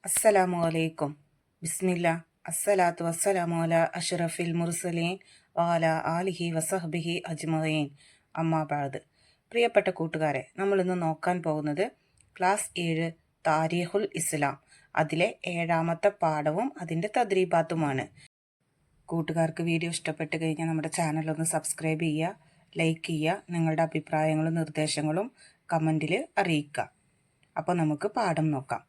അസ്സലാമു അലൈക്കും. ബിസ്മില്ല. അസ്സലാത്തു വസ്സലാമു അലാ അഷ്റഫിൽ മുർസലീൻ വഅലാ ആലിഹി വസഹ്ബിഹി അജ്മഈൻ. അമ്മാ ബഅദ്. പ്രിയപ്പെട്ട കൂട്ടുകാരെ, നമ്മൾ ഇന്ന് നോക്കാൻ പോകുന്നത് ക്ലാസ് 7 താരീഖുൽ ഇസ്ലാം, അതിലെ 7ാമത്തെ പാഠവും അതിൻ്റെ തദ്രീബാത്തുമാണ്. കൂട്ടുകാർക്ക് വീഡിയോ ഇഷ്ടപ്പെട്ട് കഴിഞ്ഞാൽ നമ്മുടെ ചാനലൊന്ന് സബ്സ്ക്രൈബ് ചെയ്യുക, ലൈക്ക് ചെയ്യുക, നിങ്ങളുടെ അഭിപ്രായങ്ങളും നിർദ്ദേശങ്ങളും കമൻറ്റിൽ അറിയിക്കുക. അപ്പോൾ നമുക്ക് പാഠം നോക്കാം.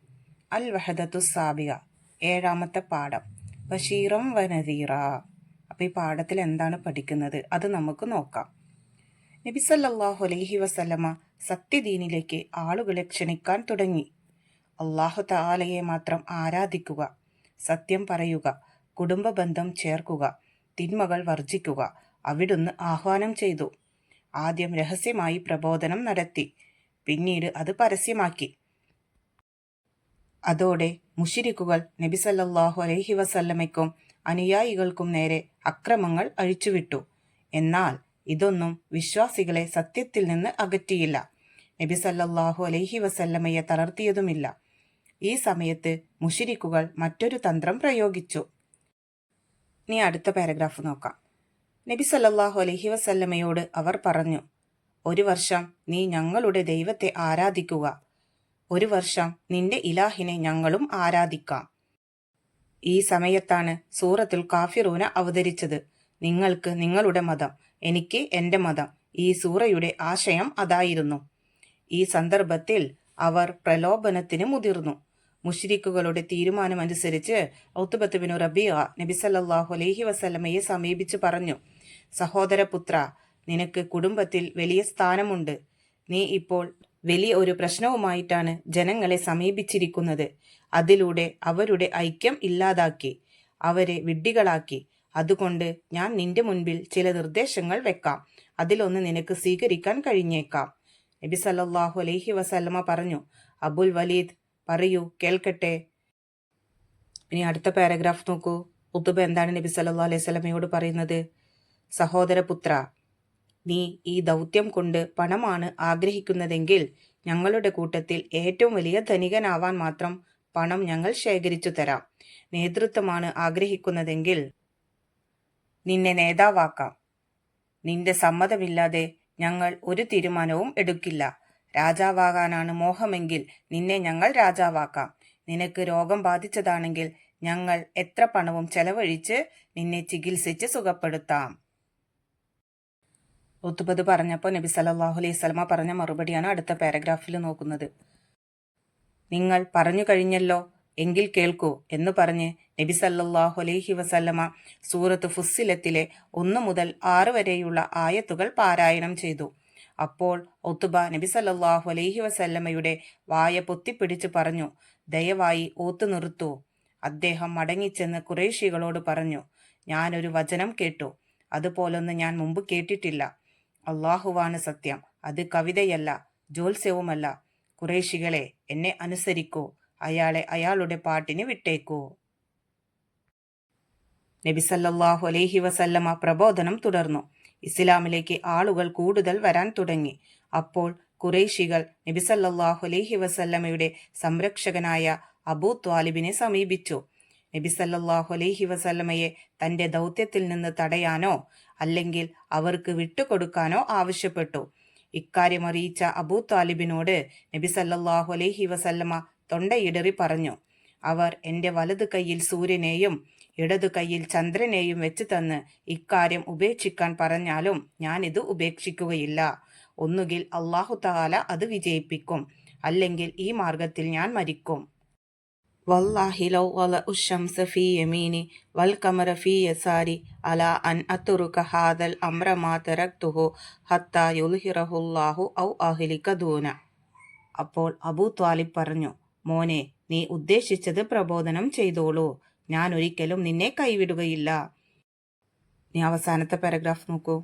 അൽ വഹദത്തു സാബിക, 7ാമത്തെ പാഠം. ബഷീറം വനദീറ. അപ്പോൾ ഈ പാഠത്തിൽ എന്താണ് പഠിക്കുന്നത് അത് നമുക്ക് നോക്കാം. നബി സല്ലല്ലാഹു അലൈഹി വസല്ലമ സത്യദീനിലേക്ക് ആളുകളെ ക്ഷണിക്കാൻ തുടങ്ങി. അള്ളാഹു തആലയെ മാത്രം ആരാധിക്കുക, സത്യം പറയുക, കുടുംബ ബന്ധം ചേർക്കുക, തിന്മകൾ വർജിക്കുക അവിടുന്ന് ആഹ്വാനം ചെയ്തു. ആദ്യം രഹസ്യമായി പ്രബോധനം നടത്തി, പിന്നീട് അത് പരസ്യമാക്കി. അതോടെ മുശ്രിക്കുകൾ നബി സല്ലല്ലാഹു അലൈഹി വസല്ലമയ്ക്കും അനുയായികൾക്കും നേരെ അക്രമങ്ങൾ അഴിച്ചുവിട്ടു. എന്നാൽ ഇതൊന്നും വിശ്വാസികളെ സത്യത്തിൽ നിന്ന് അകറ്റിയില്ല. നബി സല്ലല്ലാഹു അലൈഹി വസല്ലമയെ തളർത്തിയതുമില്ല. ഈ സമയത്ത് മുശ്രിക്കുകൾ മറ്റൊരു തന്ത്രം പ്രയോഗിച്ചു. ഇനി അടുത്ത പാരഗ്രാഫ് നോക്കാം. നബി സല്ലല്ലാഹു അലൈഹി വസല്ലമയോട് അവർ പറഞ്ഞു, 1 വർഷം നീ ഞങ്ങളുടെ ദൈവത്തെ ആരാധിക്കുക, 1 വർഷം നിന്റെ ഇലാഹിനെ ഞങ്ങളും ആരാധിക്കാം. ഈ സമയത്താണ് സൂറത്തുൽ കാഫിറൂന അവതരിച്ചത്. നിങ്ങൾക്ക് നിങ്ങളുടെ മതം, എനിക്ക് എൻ്റെ മതം. ഈ സൂറയുടെ ആശയം അതായിരുന്നു. ഈ സന്ദർഭത്തിൽ അവർ പ്രലോഭനത്തിന് മുതിർന്നു. മുശ്രിക്കുകളുടെ തീരുമാനമനുസരിച്ച് ഔത്ബത്ത് ബിൻ റബീഅ നബി സല്ലല്ലാഹു അലൈഹി വസല്ലമയെ സമീപിച്ച് പറഞ്ഞു, സഹോദരപുത്ര, നിനക്ക് കുടുംബത്തിൽ വലിയ സ്ഥാനമുണ്ട്. നീ ഇപ്പോൾ വലിയ ഒരു പ്രശ്നവുമായിട്ടാണ് ജനങ്ങളെ സമീപിച്ചിരിക്കുന്നത്. അതിലൂടെ അവരുടെ ഐക്യം ഇല്ലാതാക്കി, അവരെ വിഡ്ഢികളാക്കി. അതുകൊണ്ട് ഞാൻ നിന്റെ മുൻപിൽ ചില നിർദ്ദേശങ്ങൾ വെക്കാം. അതിലൊന്ന് നിനക്ക് സ്വീകരിക്കാൻ കഴിഞ്ഞേക്കാം. നബി സല്ലല്ലാഹു അലൈഹി വസല്ലമ പറഞ്ഞു, അബുൽ വലീദ്, പറയൂ, കേൾക്കട്ടെ. ഇനി അടുത്ത പാരഗ്രാഫ് നോക്കൂ. ഉത്ബ എന്താണ് നബി സല്ലല്ലാഹു അലൈഹി വസല്ലമയോട് പറയുന്നത്? സഹോദരപുത്ര, നീ ഈ ദൗത്യം കൊണ്ട് പണമാണ് ആഗ്രഹിക്കുന്നതെങ്കിൽ ഞങ്ങളുടെ കൂട്ടത്തിൽ ഏറ്റവും വലിയ ധനികനാവാൻ മാത്രം പണം ഞങ്ങൾ ശേഖരിച്ചു തരാം. നേതൃത്വമാണ് ആഗ്രഹിക്കുന്നതെങ്കിൽ നിന്നെ നേതാവാക്കാം. നിന്റെ സമ്മതമില്ലാതെ ഞങ്ങൾ ഒരു തീരുമാനവും എടുക്കില്ല. രാജാവാകാനാണ് മോഹമെങ്കിൽ നിന്നെ ഞങ്ങൾ രാജാവാക്കാം. നിനക്ക് രോഗം ബാധിച്ചതാണെങ്കിൽ ഞങ്ങൾ എത്ര പണവും ചെലവഴിച്ച് നിന്നെ ചികിത്സിച്ച് സുഖപ്പെടുത്താം. ഉത്ബത് പറഞ്ഞപ്പോൾ നബി സല്ലല്ലാഹു അലൈഹി വസല്ലമ പറഞ്ഞ മറുപടിയാണ് അടുത്ത പാരഗ്രാഫിൽ നോക്കുന്നത്. നിങ്ങൾ പറഞ്ഞു കഴിഞ്ഞല്ലോ, എങ്കിൽ കേൾക്കൂ എന്ന് പറഞ്ഞ് നബി സല്ലല്ലാഹു അലൈഹി വസല്ലമ സൂറത്ത് ഫുസ്സിലത്തിലെ 1 മുതൽ 6 വരെയുള്ള ആയത്തുകൾ പാരായണം ചെയ്തു. അപ്പോൾ ഉത്ബ നബി സല്ലല്ലാഹു അലൈഹി വസല്ലമയുടെ വായ പൊത്തിപ്പിടിച്ച് പറഞ്ഞു, ദയവായി ഓത്തു നിർത്തൂ. അദ്ദേഹം മടങ്ങിച്ചെന്ന് ഖുറൈശികളോട് പറഞ്ഞു, ഞാനൊരു വചനം കേട്ടു, അതുപോലൊന്ന് ഞാൻ മുമ്പ് കേട്ടിട്ടില്ല. അള്ളാഹുവാണ് സത്യം, അത് കവിതയല്ല, ജോത്സ്യവുമല്ല. ഖുറൈശികളെ, എന്നെ അനുസരിക്കൂ, അയാളെ അയാളുടെ പാട്ടിന് വിട്ടേക്കൂ. നബി സല്ലല്ലാഹു അലൈഹി വസല്ലമ പ്രബോധനം തുടർന്നു. ഇസ്ലാമിലേക്ക് ആളുകൾ കൂടുതൽ വരാൻ തുടങ്ങി. അപ്പോൾ ഖുറൈശികൾ നബി സല്ലല്ലാഹു അലൈഹി വസല്ലമയുടെ സംരക്ഷകനായ അബൂ ത്വാലിബിനെ സമീപിച്ചു. നബി സല്ലല്ലാഹു അലൈഹി വസല്ലമയെ തന്റെ ദൗത്യത്തിൽ നിന്ന് തടയാനോ അല്ലെങ്കിൽ അവർക്ക് വിട്ടുകൊടുക്കാനോ ആവശ്യപ്പെട്ടു. ഇക്കാര്യം അറിയിച്ച അബൂ ത്വാലിബിനോട് നബി സല്ലല്ലാഹു അലൈഹി വസല്ലമ തൊണ്ടയിടറി പറഞ്ഞു, അവർ എൻ്റെ വലതു കൈയിൽ സൂര്യനെയും ഇടതു കൈയിൽ ചന്ദ്രനെയും വെച്ച് തന്ന് ഇക്കാര്യം ഉപേക്ഷിക്കാൻ പറഞ്ഞാലും ഞാനിത് ഉപേക്ഷിക്കുകയില്ല. ഒന്നുകിൽ അല്ലാഹു തആല അത് വിജയിപ്പിക്കും, അല്ലെങ്കിൽ ഈ മാർഗത്തിൽ ഞാൻ മരിക്കും. വല്ലാഹി ലൗ വലഉ ശംസ ഫീ യമീനി വൽ ഖമറ ഫീ യസാരി അലാ അൻ അത്റുക ഹാദൽ അംറ മാ തറക്തുഹു ഹത്താ യുൽഹിറഹുല്ലാഹു ഔ അഹ്ലിക ദൂന. അപ്പോൾ അബൂ ത്വാലിബ് പറഞ്ഞു, മോനെ, നീ ഉദ്ദേശിച്ചത് പ്രബോധനം ചെയ്തോളൂ, ഞാൻ ഒരിക്കലും നിന്നെ കൈവിടുകയില്ല. ഇനി അവസാനത്തെ പാരഗ്രാഫ് നോക്കൂ.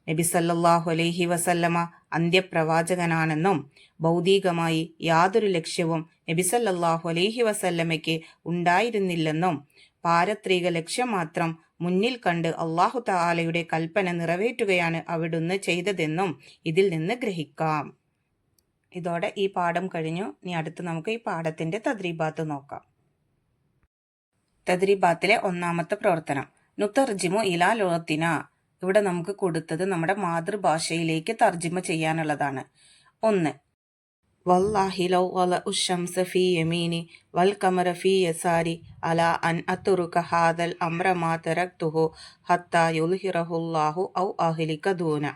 നബി സല്ലല്ലാഹു അലൈഹി വസല്ലമ അന്ത്യപ്രവാചകനാണെന്നും ഭൗതികമായി യാതൊരു ലക്ഷ്യവും നബി സല്ലല്ലാഹു അലൈഹി വസല്ലമയ്ക്ക് ഉണ്ടായിരുന്നില്ലെന്നും പാരത്രിക ലക്ഷ്യം മാത്രം മുന്നിൽ കണ്ട് അല്ലാഹു തആലയുടെ കൽപ്പന നിറവേറ്റുകയാണ് അവിടുന്ന് ചെയ്തതെന്നും ഇതിൽ നിന്ന് ഗ്രഹിക്കാം. ഇതോടെ ഈ പാഠം കഴിഞ്ഞു. ഇനി അടുത്ത് നമുക്ക് ഈ പാഠത്തിന്റെ തദ്രീബാത്ത് നോക്കാം. തദ്രീബാത്തിലെ ഒന്നാമത്തെ പ്രവർത്തനം നുതർജിമു ഇലാ ലുഗത്തിന. ഇവിടെ നമുക്ക് കൊടുത്തത് നമ്മുടെ മാതൃഭാഷയിലേക്ക് തർജിമ ചെയ്യാനുള്ളതാണ്. 1. വല്ലാഹി ലൗ വലഉ ശംസ ഫീ യമീനി വൽ ഖമറ ഫീ യസാരി അലാ അൻ അത്റുക ഹാദൽ അംറ മാ തറക്തുഹു ഹത്താ യുൽഹിറഹുല്ലാഹു ഔ അഹ്ലിക ദൂന.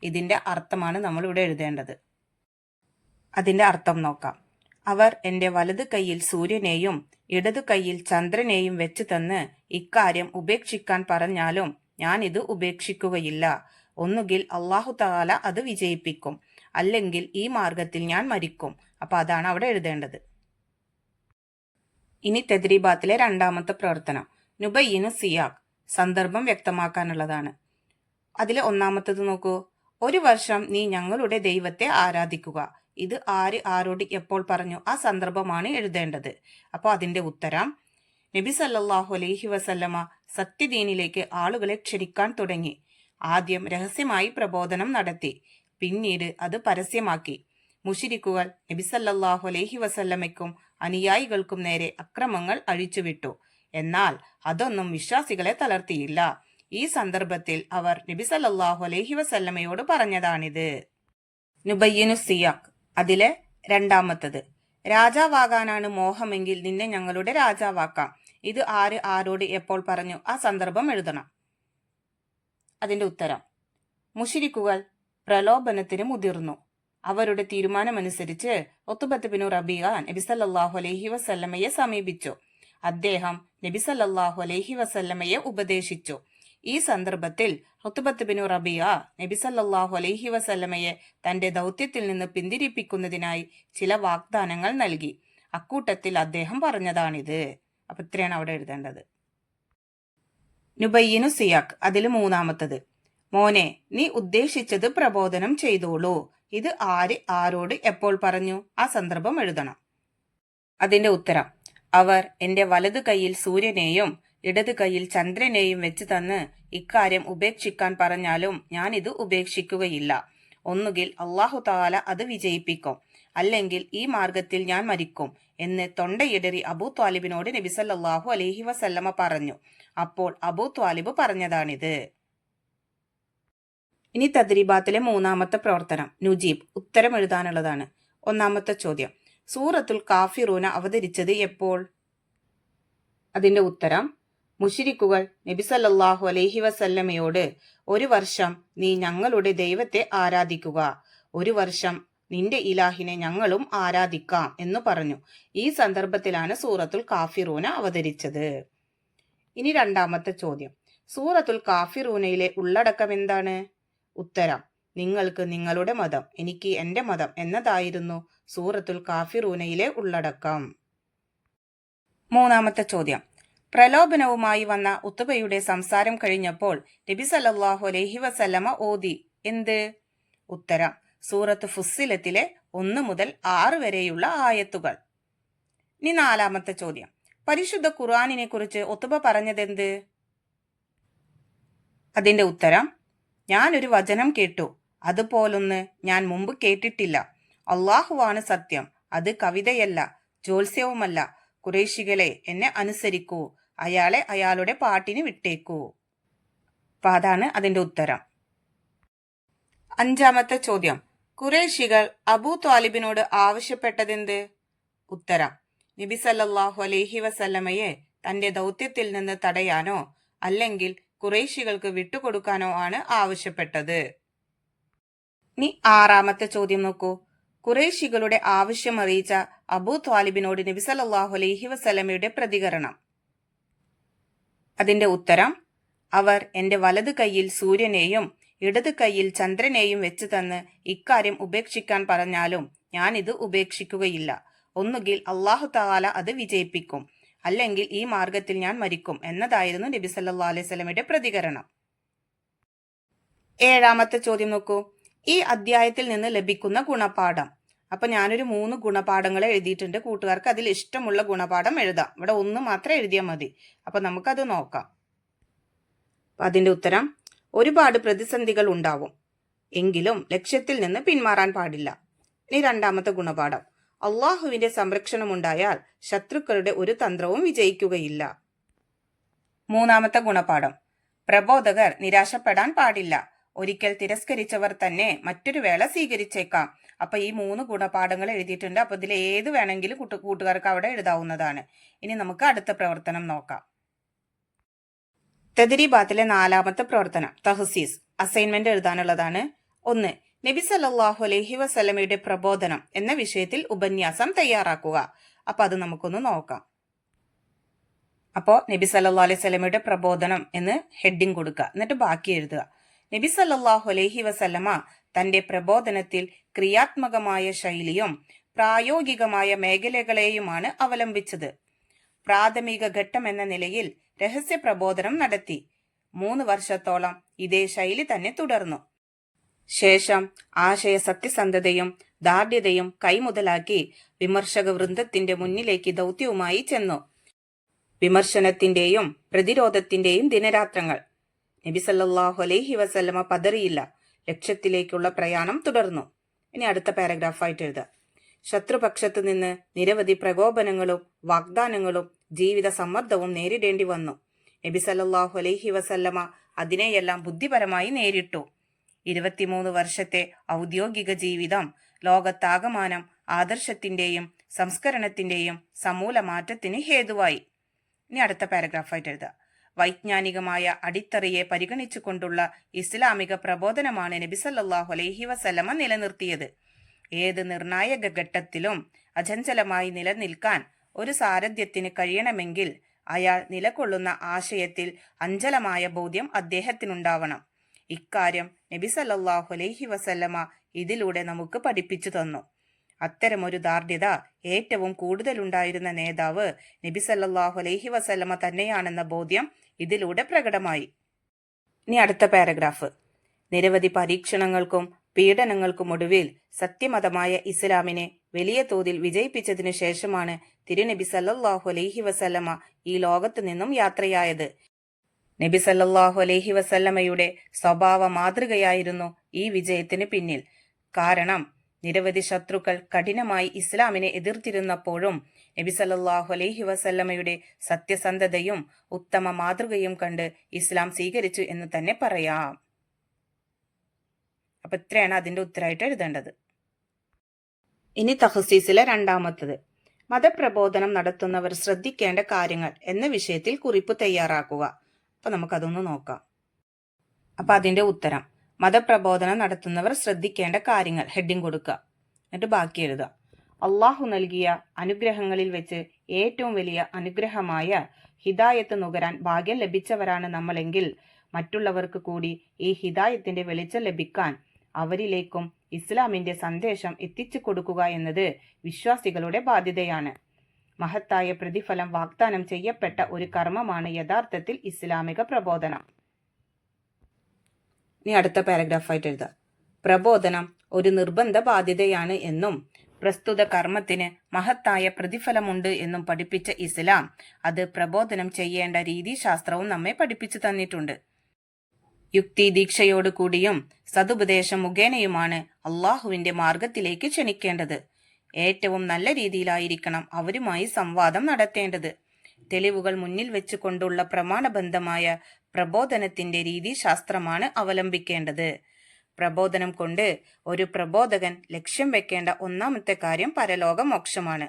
ഇതിന്റെ അർത്ഥമാണ് നമ്മൾ ഇവിടെ എഴുതേണ്ടത്. അതിന്റെ അർത്ഥം നോക്കാം. അവർ എന്റെ വലത് കൈയിൽ സൂര്യനെയും ഇടതു കൈയിൽ ചന്ദ്രനെയും വെച്ച് തന്ന് ഇക്കാര്യം ഉപേക്ഷിക്കാൻ പറഞ്ഞാലും ഞാൻ ഇത് ഉപേക്ഷിക്കുകയില്ല. ഒന്നുകിൽ അള്ളാഹു തആല അത് വിജയിപ്പിക്കും, അല്ലെങ്കിൽ ഈ മാർഗത്തിൽ ഞാൻ മരിക്കും. അപ്പൊ അതാണ് അവിടെ എഴുതേണ്ടത്. ഇനി തദ്രീബാത്തിലെ രണ്ടാമത്തെ പ്രവർത്തനം നുബയ്യിനു സിയാഖ്, സന്ദർഭം വ്യക്തമാക്കാനുള്ളതാണ്. അതിലെ ഒന്നാമത്തത് നോക്കൂ. 1 വർഷം നീ ഞങ്ങളുടെ ദൈവത്തെ ആരാധിക്കുക. ഇത് ആര് ആരോട് എപ്പോൾ പറഞ്ഞു? ആ സന്ദർഭമാണ് എഴുതേണ്ടത്. അപ്പോൾ അതിന്റെ ഉത്തരം നബി സല്ലല്ലാഹു അലൈഹി വസല്ലമ സത്യദീനിലേക്ക് ആളുകളെ ക്ഷണിക്കാൻ തുടങ്ങി. ആദ്യം രഹസ്യമായി പ്രബോധനം നടത്തി, പിന്നീട് അത് പരസ്യമാക്കി. മുശ്രിക്കുകൾ നബി സല്ലല്ലാഹു അലൈഹി വസല്ലമയ്ക്കും അനുയായികൾക്കും നേരെ അക്രമങ്ങൾ അഴിച്ചുവിട്ടു. എന്നാൽ അതൊന്നും വിശ്വാസികളെ തളർത്തിയില്ല. ഈ സന്ദർഭത്തിൽ അവർ നബി സല്ലല്ലാഹു അലൈഹി വസല്ലമയോട് പറഞ്ഞതാണിത്. നുബയ്യിനു സിയാഖ്, അതിലെ രണ്ടാമത്തത് രാജാവാകാനാണ് മോഹമെങ്കിൽ നിന്നെ ഞങ്ങളുടെ രാജാവാക്കാം. ഇത് ആര് ആരോട് എപ്പോൾ പറഞ്ഞു? ആ സന്ദർഭം എഴുതണം. അതിന്റെ ഉത്തരം മുശ്രിക്കുകൾ പ്രലോഭനത്തിന് മുതിർന്നു. അവരുടെ തീരുമാനമനുസരിച്ച് ഉത്ബത്ത് ബിനു റബീഅ നബി സല്ലല്ലാഹു അലൈഹി വസല്ലമയെ സമീപിച്ചു. അദ്ദേഹം നബി സല്ലല്ലാഹു അലൈഹി വസല്ലമയെ ഉപദേശിച്ചു. ഈ സന്ദർഭത്തിൽ ഉത്ബത്ത് ബിനു റബീഅ നബി സല്ലല്ലാഹു അലൈഹി വസല്ലമയെ തന്റെ ദൗത്യത്തിൽ നിന്ന് പിന്തിരിപ്പിക്കുന്നതിനായി ചില വാഗ്ദാനങ്ങൾ നൽകി. അക്കൂട്ടത്തിൽ അദ്ദേഹം പറഞ്ഞതാണിത്. അപ്പൊ ഇത്രയാണ് അവിടെ എഴുതേണ്ടത്. നുബയ്യിനു സിയാഖ്, അതിൽ മൂന്നാമത്തത് മോനെ, നീ ഉദ്ദേശിച്ചത് പ്രബോധനം ചെയ്തോളൂ. ഇത് ആര് ആരോട് എപ്പോൾ പറഞ്ഞു? ആ സന്ദർഭം എഴുതണം. അതിന്റെ ഉത്തരം അവർ എന്റെ വലതു കൈയിൽ സൂര്യനെയും ഇടതു കൈയിൽ ചന്ദ്രനെയും വെച്ച് തന്ന് ഇക്കാര്യം ഉപേക്ഷിക്കാൻ പറഞ്ഞാലും ഞാൻ ഇത് ഉപേക്ഷിക്കുകയില്ല. ഒന്നുകിൽ അള്ളാഹു തആല അത് വിജയിപ്പിക്കും, അല്ലെങ്കിൽ ഈ മാർഗത്തിൽ ഞാൻ മരിക്കും എന്ന് തൊണ്ടയിടറി അബൂ ത്വാലിബിനോട് നബി സല്ലല്ലാഹു അലൈഹി വസല്ലമ പറഞ്ഞു. അപ്പോൾ അബൂ ത്വാലിബ് പറഞ്ഞതാണിത്. ഇനി തദ്രീബാത്തിലെ മൂന്നാമത്തെ പ്രവർത്തനം നുജീബ്, ഉത്തരം എഴുതാനുള്ളതാണ്. ഒന്നാമത്തെ ചോദ്യം സൂറത്തുൽ കാഫിറൂന അവതരിച്ചത് എപ്പോൾ? അതിന്റെ ഉത്തരം മുശ്രിക്കുകൾ നബി സല്ലല്ലാഹു അലൈഹി വസല്ലമയോട് 1 വർഷം നീ ഞങ്ങളുടെ ദൈവത്തെ ആരാധിക്കുക, 1 വർഷം നിന്റെ ഇലാഹിനെ ഞങ്ങളും ആരാധിക്കാം എന്ന് പറഞ്ഞു. ഈ സന്ദർഭത്തിലാണ് സൂറത്തുൽ കാഫിറൂന അവതരിച്ചത്. ഇനി രണ്ടാമത്തെ ചോദ്യം സൂറത്തുൽ കാഫിറൂനയിലെ ഉള്ളടക്കം എന്താണ്? ഉത്തരം നിങ്ങൾക്ക് നിങ്ങളുടെ മതം, എനിക്ക് എന്റെ മതം എന്നതായിരുന്നു സൂറത്തുൽ കാഫിറൂനയിലെ ഉള്ളടക്കം. മൂന്നാമത്തെ ചോദ്യം പ്രലോഭനവുമായി വന്ന ഉത്ബയുടെ സംസാരം കഴിഞ്ഞപ്പോൾ നബി സല്ലല്ലാഹു അലൈഹി വസല്ലമ ഓതി എന്ത്? ഉത്തരം സൂറത്ത് ഫുസ്സിലത്തിലെ 1 മുതൽ 6 വരെയുള്ള ആയത്തുകൾ. ഇനി നാലാമത്തെ ചോദ്യം പരിശുദ്ധ ഖുർആനിനെ കുറിച്ച് ഉത്ബ പറഞ്ഞതെന്ത്? അതിന്റെ ഉത്തരം ഞാനൊരു വചനം കേട്ടു, അതുപോലൊന്ന് ഞാൻ മുമ്പ് കേട്ടിട്ടില്ല. അള്ളാഹുവാണ് സത്യം, അത് കവിതയല്ല, ജ്യോത്സ്യവുമല്ല. ഖുറൈശികളെ എന്നെ അനുസരിക്കൂ, അയാളെ അയാളുടെ പാട്ടിന് വിട്ടേക്കൂ. അപ്പൊ അതാണ് അതിന്റെ ഉത്തരം. അഞ്ചാമത്തെ ചോദ്യം ഖുറൈശികൾ അബൂ ത്വാലിബിനോട് ആവശ്യപ്പെട്ടതെന്ത്? ഉത്തരം നബി സല്ലല്ലാഹു അലൈഹി വസല്ലമയെ തന്റെ ദൗത്യത്തിൽ നിന്ന് തടയാനോ അല്ലെങ്കിൽ ഖുറൈശികൾക്ക് വിട്ടുകൊടുക്കാനോ ആണ് ആവശ്യപ്പെട്ടത്. ഇനി ആറാമത്തെ ചോദ്യം നോക്കൂ. ഖുറൈശികളുടെ ആവശ്യം അറിയിച്ച അബൂ ത്വാലിബിനോട് നബി സല്ലല്ലാഹു അലൈഹി വസല്ലമയുടെ പ്രതികരണം. അതിന്റെ ഉത്തരം അവർ എന്റെ വലതു കൈയിൽ സൂര്യനെയും ഇടതു കൈയിൽ ചന്ദ്രനെയും വെച്ച് തന്ന് ഇക്കാര്യം ഉപേക്ഷിക്കാൻ പറഞ്ഞാലും ഞാൻ ഇത് ഉപേക്ഷിക്കുകയില്ല. ഒന്നുകിൽ അള്ളാഹു തആല അത് വിജയിപ്പിക്കും, അല്ലെങ്കിൽ ഈ മാർഗത്തിൽ ഞാൻ മരിക്കും എന്നതായിരുന്നു നബി സല്ലല്ലാഹു അലൈഹി വസല്ലമയുടെ പ്രതികരണം. ഏഴാമത്തെ ചോദ്യം നോക്കൂ. ഈ അധ്യായത്തിൽ നിന്ന് ലഭിക്കുന്ന ഗുണപാഠം. അപ്പൊ ഞാനൊരു 3 ഗുണപാഠങ്ങൾ എഴുതിയിട്ടുണ്ട്. കൂട്ടുകാർക്ക് അതിൽ ഇഷ്ടമുള്ള ഗുണപാഠം എഴുതാം. ഇവിടെ 1 മാത്രം എഴുതിയാൽ മതി. അപ്പൊ നമുക്കത് നോക്കാം. അതിന്റെ ഉത്തരം ഒരുപാട് പ്രതിസന്ധികൾ ഉണ്ടാവും, എങ്കിലും ലക്ഷ്യത്തിൽ നിന്ന് പിന്മാറാൻ പാടില്ല. ഇനി രണ്ടാമത്തെ ഗുണപാഠം അള്ളാഹുവിന്റെ സംരക്ഷണമുണ്ടായാൽ ശത്രുക്കളുടെ ഒരു തന്ത്രവും വിജയിക്കുകയില്ല. മൂന്നാമത്തെ ഗുണപാഠം: പ്രബോധകർ നിരാശപ്പെടാൻ പാടില്ല. ഒരിക്കൽ തിരസ്കരിച്ചവർ തന്നെ മറ്റൊരു വേള സ്വീകരിച്ചേക്കാം. അപ്പൊ ഈ 3 ഗുണപാഠങ്ങൾ എഴുതിയിട്ടുണ്ട്. അപ്പൊ ഇതിൽ ഏത് വേണമെങ്കിലും കൂട്ടുകാർക്ക് അവിടെ എഴുതാവുന്നതാണ്. ഇനി നമുക്ക് അടുത്ത പ്രവർത്തനം നോക്കാം. തദ്രീബാത്തിലെ 4ാമത്തെ പ്രവർത്തനം തഹ്സീസ്. അസൈൻമെന്റ് എഴുതാനുള്ളതാണ്. 1. നബി സല്ലല്ലാഹു അലൈഹി വസല്ലമയുടെ പ്രബോധനം എന്ന വിഷയത്തിൽ ഉപന്യാസം തയ്യാറാക്കുക. അപ്പൊ അത് നമുക്കൊന്ന് നോക്കാം. അപ്പോൾ നബി സല്ലല്ലാഹു അലൈഹി വസല്ലമയുടെ പ്രബോധനം എന്ന് ഹെഡിങ് കൊടുക്കുക. എന്നിട്ട് ബാക്കി എഴുതുക. നബി സല്ലല്ലാഹു അലൈഹി വസല്ലമ തന്റെ പ്രബോധനത്തിൽ ക്രിയാത്മകമായ ശൈലിയും പ്രായോഗികമായ മേഖലകളെയുമാണ് അവലംബിച്ചത്. പ്രാഥമിക ഘട്ടം എന്ന നിലയിൽ രഹസ്യ പ്രബോധനം നടത്തി. 3 വർഷത്തോളം ഇതേ ശൈലി തന്നെ തുടർന്നു. ശേഷം ആശയ സത്യസന്ധതയും ദാർഢ്യതയും കൈമുതലാക്കി വിമർശക വൃന്ദത്തിന്റെ മുന്നിലേക്ക് ദൗത്യവുമായി ചെന്നു. വിമർശനത്തിന്റെയും പ്രതിരോധത്തിന്റെയും ദിനരാത്രങ്ങൾ. നബി സല്ലല്ലാഹു അലൈഹി വസല്ലമ പതറിയില്ല. ലക്ഷ്യത്തിലേക്കുള്ള പ്രയാണം തുടർന്നു. ഇനി അടുത്ത പാരഗ്രാഫായിട്ട് എഴുതുക. ശത്രുപക്ഷത്തു നിന്ന് നിരവധി പ്രകോപനങ്ങളും വാഗ്ദാനങ്ങളും ജീവിത സമ്മർദ്ദവും നേരിടേണ്ടി വന്നു. നബി സല്ലല്ലാഹു അലൈഹി വസല്ലമ അതിനെയെല്ലാം ബുദ്ധിപരമായി നേരിട്ടു. 23 വർഷത്തെ ഔദ്യോഗിക ജീവിതം ലോകത്താകമാനം ആദർശത്തിന്റെയും സംസ്കരണത്തിന്റെയും സമൂല മാറ്റത്തിന് ഹേതുവായി. ഇനി അടുത്ത പാരഗ്രാഫായിട്ട് എഴുതുക. വൈജ്ഞാനികമായ അടിത്തറയെ പരിഗണിച്ചുകൊണ്ടുള്ള ഇസ്ലാമിക പ്രബോധനമാണ് നബി സല്ലല്ലാഹു അലൈഹി വസല്ലമ നിലനിർത്തിയത്. ഏത് നിർണായക ഘട്ടത്തിലും അചഞ്ചലമായി നിലനിൽക്കാൻ ഒരു സാരഥ്യത്തിന് കഴിയണമെങ്കിൽ അയാൾ നിലകൊള്ളുന്ന ആശയത്തിൽ അഞ്ചലമായ ബോധ്യം അദ്ദേഹത്തിനുണ്ടാവണം. ഇക്കാര്യം നബി സല്ലല്ലാഹു അലൈഹി വസല്ലമ ഇതിലൂടെ നമുക്ക് പഠിപ്പിച്ചു തന്നു. അത്തരമൊരു ദാർഢ്യത ഏറ്റവും കൂടുതലുണ്ടായിരുന്ന നേതാവ് നബി സല്ലല്ലാഹു അലൈഹി വസല്ലമ തന്നെയാണെന്ന ബോധ്യം ഇതിലൂടെ പ്രകടമായി. ഇനി അടുത്ത പാരഗ്രാഫ്. നിരവധി പരീക്ഷണങ്ങൾക്കും പീഡനങ്ങൾക്കുമൊടുവിൽ സത്യമതമായ ഇസ്ലാമിനെ വലിയ തോതിൽ വിജയിപ്പിച്ചതിനു ശേഷമാണ് തിരുനബി സല്ലല്ലാഹു അലൈഹി വസല്ലമ ഈ ലോകത്തു നിന്നും യാത്രയായത്. നബി സല്ലല്ലാഹു അലൈഹി വസല്ലമയുടെ സ്വഭാവ മാതൃകയായിരുന്നു ഈ വിജയത്തിന് പിന്നിൽ. കാരണം നിരവധി ശത്രുക്കൾ കഠിനമായി ഇസ്ലാമിനെ എതിർത്തിരുന്നപ്പോഴും നബി സല്ലല്ലാഹു അലൈഹി വസല്ലമയുടെ സത്യസന്ധതയും ഉത്തമ മാതൃകയും കണ്ട് ഇസ്ലാം സ്വീകരിച്ചു എന്ന് തന്നെ പറയാം. അപ്പൊ ഇത്രയാണ് അതിന്റെ ഉത്തരമായിട്ട് എഴുതേണ്ടത്. ഇനി തഹ്സീസിലെ 2ാമത്തത് മതപ്രബോധനം നടത്തുന്നവർ ശ്രദ്ധിക്കേണ്ട കാര്യങ്ങൾ എന്ന വിഷയത്തിൽ കുറിപ്പ് തയ്യാറാക്കുക. അപ്പൊ നമുക്കതൊന്ന് നോക്കാം. അപ്പൊ അതിന്റെ ഉത്തരം: മതപ്രബോധനം നടത്തുന്നവർ ശ്രദ്ധിക്കേണ്ട കാര്യങ്ങൾ, ഹെഡിങ് കൊടുക്കുക. എന്നിട്ട് ബാക്കി എഴുതുക. അള്ളാഹു നൽകിയ അനുഗ്രഹങ്ങളിൽ വെച്ച് ഏറ്റവും വലിയ അനുഗ്രഹമായ ഹിദായത്ത് നുകരാൻ ഭാഗ്യം ലഭിച്ചവരാണ് നമ്മളെങ്കിൽ മറ്റുള്ളവർക്ക് കൂടി ഈ ഹിദായത്തിന്റെ വെളിച്ചം ലഭിക്കാൻ അവരിലേക്കും ഇസ്ലാമിന്റെ സന്ദേശം എത്തിച്ചു കൊടുക്കുക എന്നത് വിശ്വാസികളുടെ ബാധ്യതയാണ്. മഹത്തായ പ്രതിഫലം വാഗ്ദാനം ചെയ്യപ്പെട്ട ഒരു കർമ്മമാണ് യഥാർത്ഥത്തിൽ ഇസ്ലാമിക പ്രബോധനം. ഇനി അടുത്ത പാരഗ്രാഫായിട്ട് എഴുതാം. പ്രബോധനം ഒരു നിർബന്ധ ബാധ്യതയാണ് എന്നും പ്രസ്തുത കർമ്മത്തിന് മഹത്തായ പ്രതിഫലമുണ്ട് എന്നും പഠിപ്പിച്ച ഇസ്ലാം അത് പ്രബോധനം ചെയ്യേണ്ട രീതിശാസ്ത്രവും നമ്മെ പഠിപ്പിച്ചു തന്നിട്ടുണ്ട്. യുക്തി ദീക്ഷയോടുകൂടിയും സതുപദേശം മുഖേനയുമാണ് അള്ളാഹുവിന്റെ മാർഗത്തിലേക്ക് ക്ഷണിക്കേണ്ടത്. ഏറ്റവും നല്ല രീതിയിലായിരിക്കണം അവരുമായി സംവാദം നടത്തേണ്ടത്. തെളിവുകൾ മുന്നിൽ വെച്ചുകൊണ്ടുള്ള പ്രമാണബന്ധമായ പ്രബോധനത്തിന്റെ രീതിശാസ്ത്രമാണ് അവലംബിക്കേണ്ടത്. പ്രബോധനം കൊണ്ട് ഒരു പ്രബോധകൻ ലക്ഷ്യം വെക്കേണ്ട 1ാമത്തെ കാര്യം പരലോക മോക്ഷമാണ്.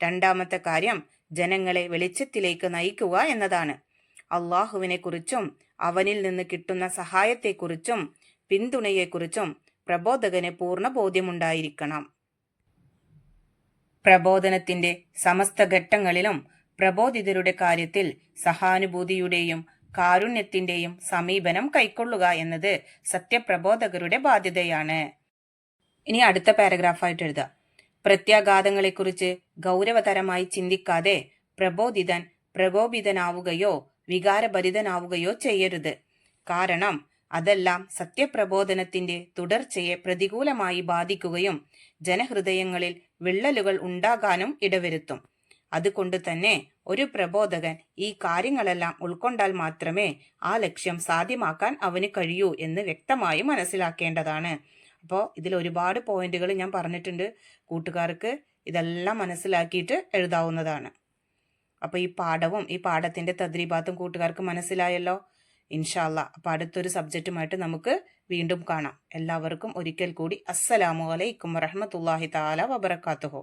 2ാമത്തെ കാര്യം ജനങ്ങളെ വെളിച്ചത്തിലേക്ക് നയിക്കുക എന്നതാണ്. അള്ളാഹുവിനെ കുറിച്ചും അവനിൽ നിന്ന് കിട്ടുന്ന സഹായത്തെക്കുറിച്ചും പിന്തുണയെക്കുറിച്ചും പ്രബോധകന് പൂർണ്ണ ബോധ്യമുണ്ടായിരിക്കണം. പ്രബോധനത്തിന്റെ സമസ്ത ഘട്ടങ്ങളിലും പ്രബോധിതരുടെ കാര്യത്തിൽ സഹാനുഭൂതിയുടെയും കാരുണ്യത്തിന്റെയും സമീപനം കൈക്കൊള്ളുക എന്നത് സത്യപ്രബോധകരുടെ ബാധ്യതയാണ്. ഇനി അടുത്ത പാരഗ്രാഫായിട്ട് എഴുതുക. പ്രത്യാഘാതങ്ങളെക്കുറിച്ച് ഗൗരവതരമായി ചിന്തിക്കാതെ പ്രബോധിതൻ പ്രകോപിതനാവുകയോ വികാരഭരിതനാവുകയോ ചെയ്യരുത്. കാരണം അതെല്ലാം സത്യപ്രബോധനത്തിന്റെ തുടർച്ചയെ പ്രതികൂലമായി ബാധിക്കുകയും ജനഹൃദയങ്ങളിൽ വിള്ളലുകൾ ഉണ്ടാകാനും ഇടവരുത്തും. അതുകൊണ്ട് തന്നെ ഒരു പ്രബോധകൻ ഈ കാര്യങ്ങളെല്ലാം ഉൾക്കൊണ്ടാൽ മാത്രമേ ആ ലക്ഷ്യം സാധ്യമാക്കാൻ അവന് കഴിയൂ എന്ന് വ്യക്തമായി മനസ്സിലാക്കേണ്ടതാണ്. അപ്പോൾ ഇതിൽ ഒരുപാട് പോയിന്റുകൾ ഞാൻ പറഞ്ഞിട്ടുണ്ട്. കൂട്ടുകാർക്ക് ഇതെല്ലാം മനസ്സിലാക്കിയിട്ട് എഴുതാവുന്നതാണ്. അപ്പോൾ ഈ പാഠവും ഈ പാഠത്തിൻ്റെ തദ്രീബാത്തും കൂട്ടുകാർക്ക് മനസ്സിലായല്ലോ. ഇൻഷാ അല്ലാ. അപ്പോൾ അടുത്തൊരു സബ്ജക്റ്റുമായിട്ട് നമുക്ക് വീണ്ടും കാണാം. എല്ലാവർക്കും ഒരിക്കൽ കൂടി അസ്സലാമു അലൈക്കും വറഹ്മത്തുള്ളാഹി തആല വബറകാതുഹു.